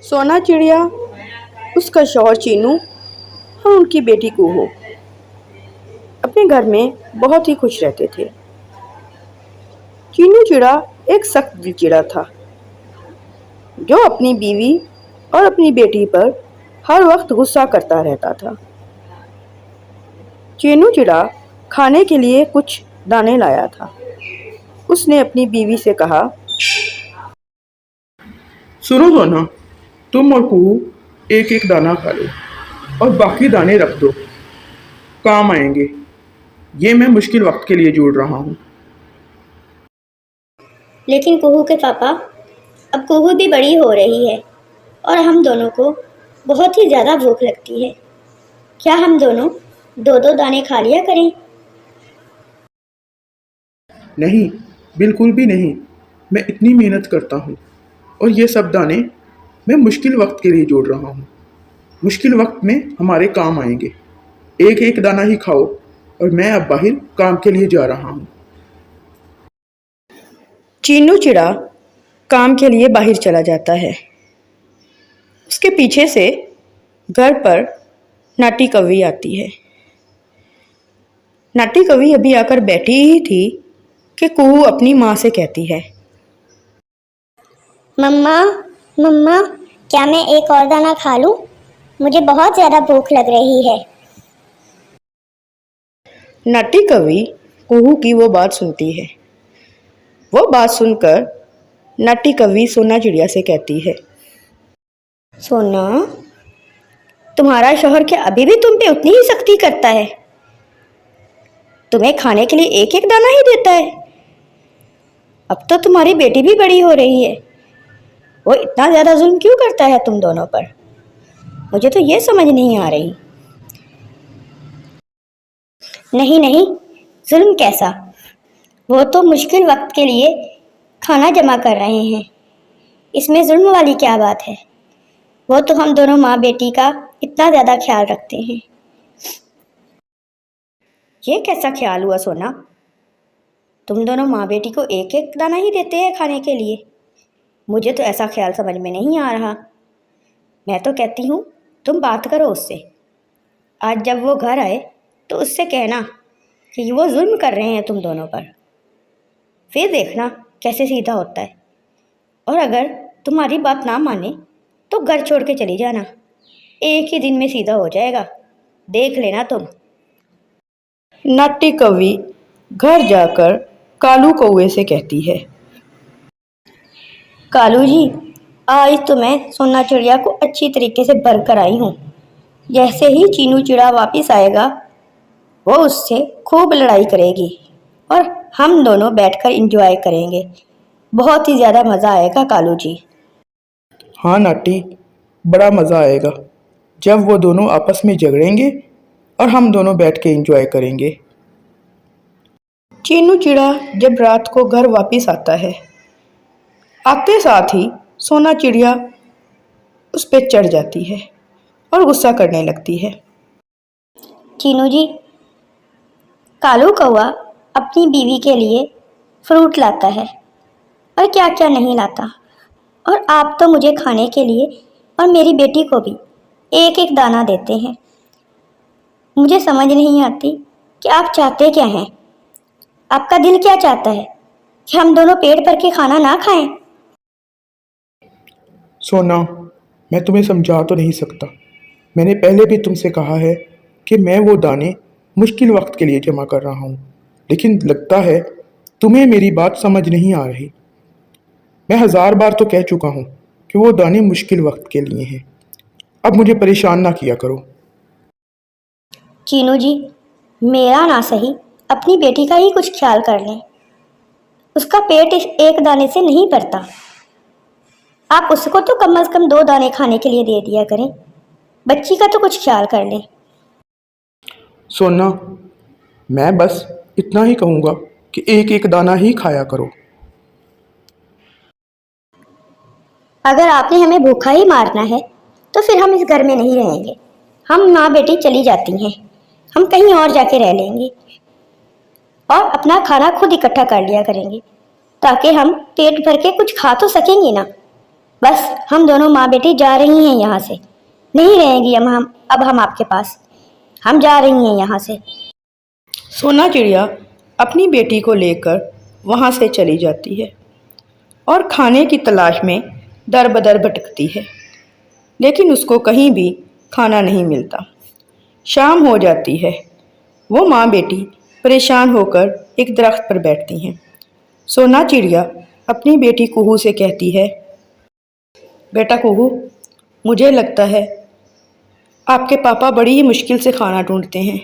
सोना चिड़िया, उसका शौहर चीनू और उनकी बेटी कुहू अपने घर में बहुत ही खुश रहते थे। चीनू चिड़ा एक सख्त दिल चिड़ा था जो अपनी बीवी और अपनी बेटी पर हर वक्त गुस्सा करता रहता था। चीनू चिड़ा खाने के लिए कुछ दाने लाया था। उसने अपनी बीवी से कहा, सुनो दोनों, तुम और कुहू एक एक दाना खा लो और बाकी दाने रख दो, काम आएंगे। ये मैं मुश्किल वक्त के लिए जोड़ रहा हूँ। लेकिन कुहू के पापा, अब कुहू भी बड़ी हो रही है और हम दोनों को बहुत ही ज़्यादा भूख लगती है। क्या हम दोनों दो दो दाने खा लिया करें? नहीं, बिल्कुल भी नहीं। मैं इतनी मेहनत करता हूँ और ये सब दाने मैं मुश्किल वक्त के लिए जोड़ रहा हूँ। मुश्किल वक्त में हमारे काम आएंगे। एक एक दाना ही खाओ और मैं अब बाहर काम के लिए जा रहा हूँ। चीनू चिड़ा काम के लिए बाहर चला जाता है। उसके पीछे से घर पर नाटी कौवी आती है। नाटी कौवी अभी आकर बैठी ही थी कि कुहू अपनी माँ से कहती है, मम्मा, मम्मा, क्या मैं एक और दाना खा लूं? मुझे बहुत ज़्यादा भूख लग रही है। नाटी कौवी कुहू की वो बात सुनती है। वो बात सुनकर नाटी कौवी सोना चिड़िया से कहती है, सोना, तुम्हारा शौहर क्या अभी भी तुम पे उतनी ही सख्ती करता है? तुम्हें खाने के लिए एक एक दाना ही देता है? अब तो तुम्हारी बेटी भी बड़ी हो रही है। वो इतना ज़्यादा जुल्म क्यों करता है तुम दोनों पर? मुझे तो ये समझ नहीं आ रही। नहीं नहीं, जुल्म कैसा? वो तो मुश्किल वक्त के लिए खाना जमा कर रहे हैं। इसमें जुल्म वाली क्या बात है? वो तो हम दोनों माँ बेटी का इतना ज़्यादा ख्याल रखते हैं। ये कैसा ख्याल हुआ सोना? तुम दोनों माँ बेटी को एक एक दाना ही देते हैं खाने के लिए? मुझे तो ऐसा ख्याल समझ में नहीं आ रहा। मैं तो कहती हूँ तुम बात करो उससे। आज जब वो घर आए तो उससे कहना कि वो जुल्म कर रहे हैं तुम दोनों पर। फिर देखना कैसे सीधा होता है। और अगर तुम्हारी बात ना माने तो घर छोड़ के चली जाना। एक ही दिन में सीधा हो जाएगा, देख लेना तुम। नाटी कौवी घर जाकर कालू कौवे से कहती है, कालू जी, आज तो मैं सोना चिड़िया को अच्छी तरीके से भर कर आई हूँ। जैसे ही चीनू चिड़ा वापस आएगा, वो उससे खूब लड़ाई करेगी और हम दोनों बैठकर एंजॉय करेंगे। बहुत ही ज़्यादा मज़ा आएगा कालू जी। हाँ नाटी, बड़ा मज़ा आएगा जब वो दोनों आपस में झगड़ेंगे और हम दोनों बैठ के एंजॉय करेंगे। चीनू चिड़ा जब रात को घर वापस आता है, आते साथ ही सोना चिड़िया उस पर चढ़ जाती है और गुस्सा करने लगती है। चीनू जी, कालू कौवा अपनी बीवी के लिए फ्रूट लाता है और क्या क्या नहीं लाता, और आप तो मुझे खाने के लिए और मेरी बेटी को भी एक एक दाना देते हैं। मुझे समझ नहीं आती कि आप चाहते क्या हैं। आपका दिल क्या चाहता है कि हम दोनों पेट भर के खाना ना खाएं? सोना, मैं तुम्हें समझा तो नहीं सकता। मैंने पहले भी तुमसे कहा है कि मैं वो दाने मुश्किल वक्त के लिए जमा कर रहा हूँ, लेकिन लगता है तुम्हें मेरी बात समझ नहीं आ रही। मैं 1000 बार तो कह चुका हूँ कि वो दाने मुश्किल वक्त के लिए हैं। अब मुझे परेशान ना किया करो। चीनू जी, मेरा ना सही अपनी बेटी का ही कुछ ख्याल कर लें। उसका पेट इस एक दाने से नहीं भरता। आप उसको तो कम से कम 2 दाने खाने के लिए दे दिया करें। बच्ची का तो कुछ ख्याल कर लें। सोना, मैं बस इतना ही कहूँगा कि एक एक दाना ही खाया करो। अगर आपने हमें भूखा ही मारना है तो फिर हम इस घर में नहीं रहेंगे। हम माँ बेटी चली जाती हैं। हम कहीं और जाके रह लेंगे और अपना खाना खुद इकट्ठा कर लिया करेंगे, ताकि हम पेट भर के कुछ खा तो सकेंगे ना। बस हम दोनों माँ बेटी जा रही हैं यहाँ से, नहीं रहेंगी अब हम आपके पास, हम जा रही हैं यहाँ से। सोना चिड़िया अपनी बेटी को लेकर वहाँ से चली जाती है और खाने की तलाश में दर बदर भटकती है, लेकिन उसको कहीं भी खाना नहीं मिलता। शाम हो जाती है। वो माँ बेटी परेशान होकर एक दरख्त पर बैठती हैं। सोना चिड़िया अपनी बेटी कुहू से कहती है, बेटा कुहू, मुझे लगता है आपके पापा बड़ी ही मुश्किल से खाना ढूंढते हैं।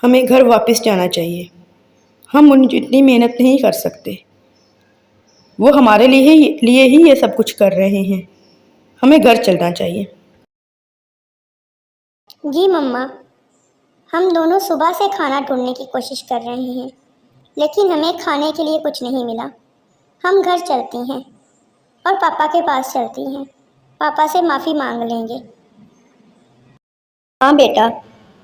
हमें घर वापस जाना चाहिए। हम उन जितनी मेहनत नहीं कर सकते। वो हमारे लिए ही ये सब कुछ कर रहे हैं। हमें घर चलना चाहिए। जी मम्मा, हम दोनों सुबह से खाना ढूंढने की कोशिश कर रहे हैं, लेकिन हमें खाने के लिए कुछ नहीं मिला। हम घर चलती हैं और पापा के पास चलती हैं, पापा से माफ़ी मांग लेंगे। हाँ बेटा,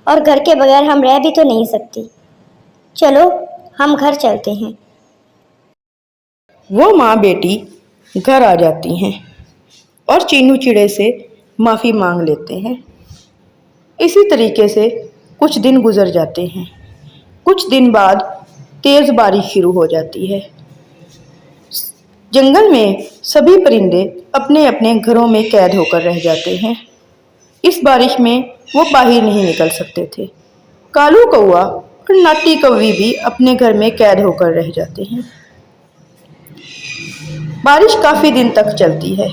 और घर के बगैर हम रह भी तो नहीं सकती। चलो हम घर चलते हैं। वो माँ बेटी घर आ जाती हैं और चीनू चिड़े से माफ़ी मांग लेते हैं। इसी तरीके से कुछ दिन गुजर जाते हैं। कुछ दिन बाद तेज़ बारिश शुरू हो जाती है। जंगल में सभी परिंदे अपने अपने घरों में कैद होकर रह जाते हैं। इस बारिश में वो बाहर नहीं निकल सकते थे। कालू कौआ और नाटी कौवी भी अपने घर में कैद होकर रह जाते हैं। बारिश काफ़ी दिन तक चलती है।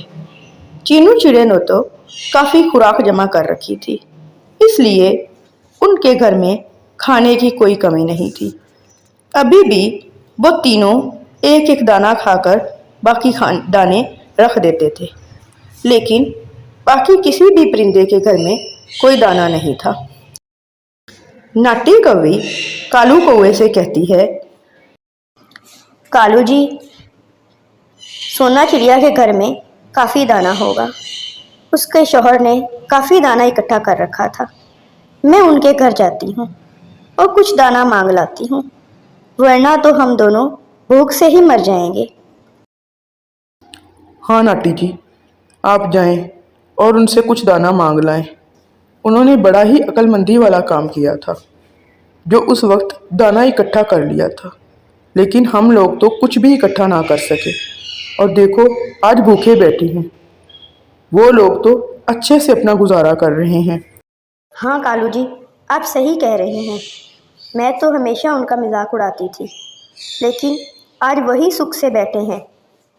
चीनू चिड़े ने तो काफ़ी खुराक जमा कर रखी थी, इसलिए उनके घर में खाने की कोई कमी नहीं थी। अभी भी वो तीनों एक एक दाना खाकर बाकी दाने रख देते थे, लेकिन बाकी किसी भी परिंदे के घर में कोई दाना नहीं था। नाटी कौवी कालू कौवे से कहती है, कालू जी, सोना चिड़िया के घर में काफ़ी दाना होगा। उसके शौहर ने काफ़ी दाना इकट्ठा कर रखा था। मैं उनके घर जाती हूँ और कुछ दाना मांग लाती हूँ, वरना तो हम दोनों भूख से ही मर जाएंगे। हाँ नाटी जी, आप जाएं और उनसे कुछ दाना मांग लाएं। उन्होंने बड़ा ही अक्लमंदी वाला काम किया था, जो उस वक्त दाना इकट्ठा कर लिया था, लेकिन हम लोग तो कुछ भी इकट्ठा ना कर सके और देखो आज भूखे बैठी हैं। वो लोग तो अच्छे से अपना गुजारा कर रहे हैं। हाँ कालू जी, आप सही कह रहे हैं। मैं तो हमेशा उनका मजाक उड़ाती थी, लेकिन आज वही सुख से बैठे हैं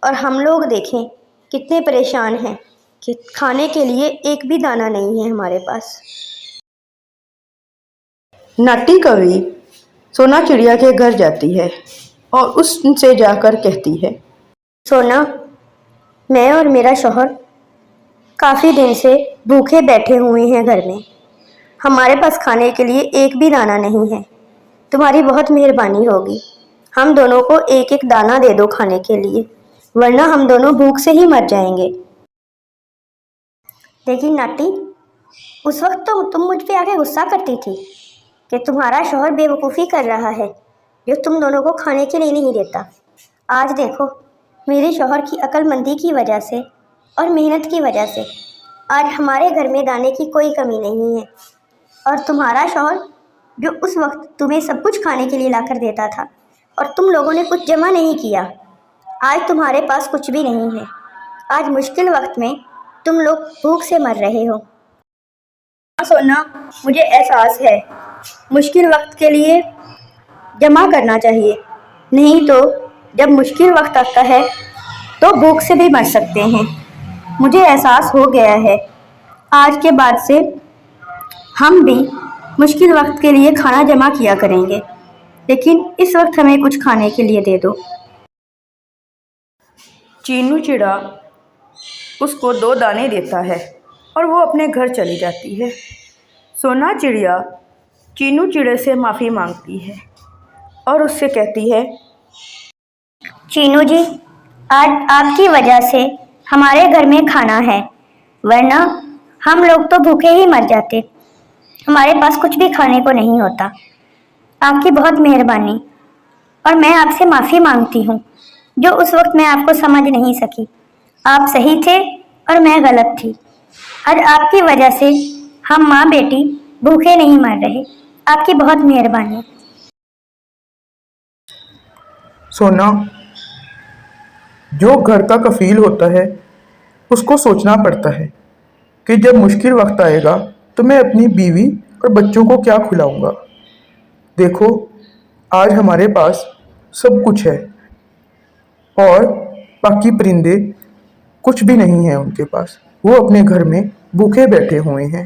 और हम लोग देखें कितने परेशान हैं कि खाने के लिए एक भी दाना नहीं है हमारे पास। नाटी कौवी सोना चिड़िया के घर जाती है और उससे जाकर कहती है, सोना, मैं और मेरा शौहर काफ़ी दिन से भूखे बैठे हुए हैं घर में। हमारे पास खाने के लिए एक भी दाना नहीं है। तुम्हारी बहुत मेहरबानी होगी। हम दोनों को एक एक दाना दे दो खाने के लिए, वरना हम दोनों भूख से ही मर जाएंगे। लेकिन नाटी, उस वक्त तो तुम मुझ पे आके गुस्सा करती थी कि तुम्हारा शौहर बेवकूफ़ी कर रहा है जो तुम दोनों को खाने के लिए नहीं देता। आज देखो, मेरे शौहर की अक्लमंदी की वजह से और मेहनत की वजह से आज हमारे घर में दाने की कोई कमी नहीं है। और तुम्हारा शौहर जो उस वक्त तुम्हें सब कुछ खाने के लिए लाकर देता था और तुम लोगों ने कुछ जमा नहीं किया, आज तुम्हारे पास कुछ भी नहीं है। आज मुश्किल वक्त में तुम लोग भूख से मर रहे हो। हाँ सोना, मुझे एहसास है मुश्किल वक्त के लिए जमा करना चाहिए, नहीं तो जब मुश्किल वक्त आता है तो भूख से भी मर सकते हैं। मुझे एहसास हो गया है। आज के बाद से हम भी मुश्किल वक्त के लिए खाना जमा किया करेंगे, लेकिन इस वक्त हमें कुछ खाने के लिए दे दो। चीनू चिड़ा उसको 2 दाने देता है और वो अपने घर चली जाती है। सोना चिड़िया चीनू चिड़े से माफ़ी मांगती है और उससे कहती है, चीनू जी, आज आपकी वजह से हमारे घर में खाना है, वरना हम लोग तो भूखे ही मर जाते। हमारे पास कुछ भी खाने को नहीं होता। आपकी बहुत मेहरबानी, और मैं आपसे माफ़ी मांगती हूँ जो उस वक्त मैं आपको समझ नहीं सकी। आप सही थे और मैं गलत थी। आज आपकी वजह से हम माँ बेटी भूखे नहीं मर रहे। आपकी बहुत मेहरबानी। सोना, जो घर का कफील होता है उसको सोचना पड़ता है कि जब मुश्किल वक्त आएगा तो मैं अपनी बीवी और बच्चों को क्या खिलाऊंगा। देखो, आज हमारे पास सब कुछ है और बाकी परिंदे कुछ भी नहीं है उनके पास। वो अपने घर में भूखे बैठे हुए हैं।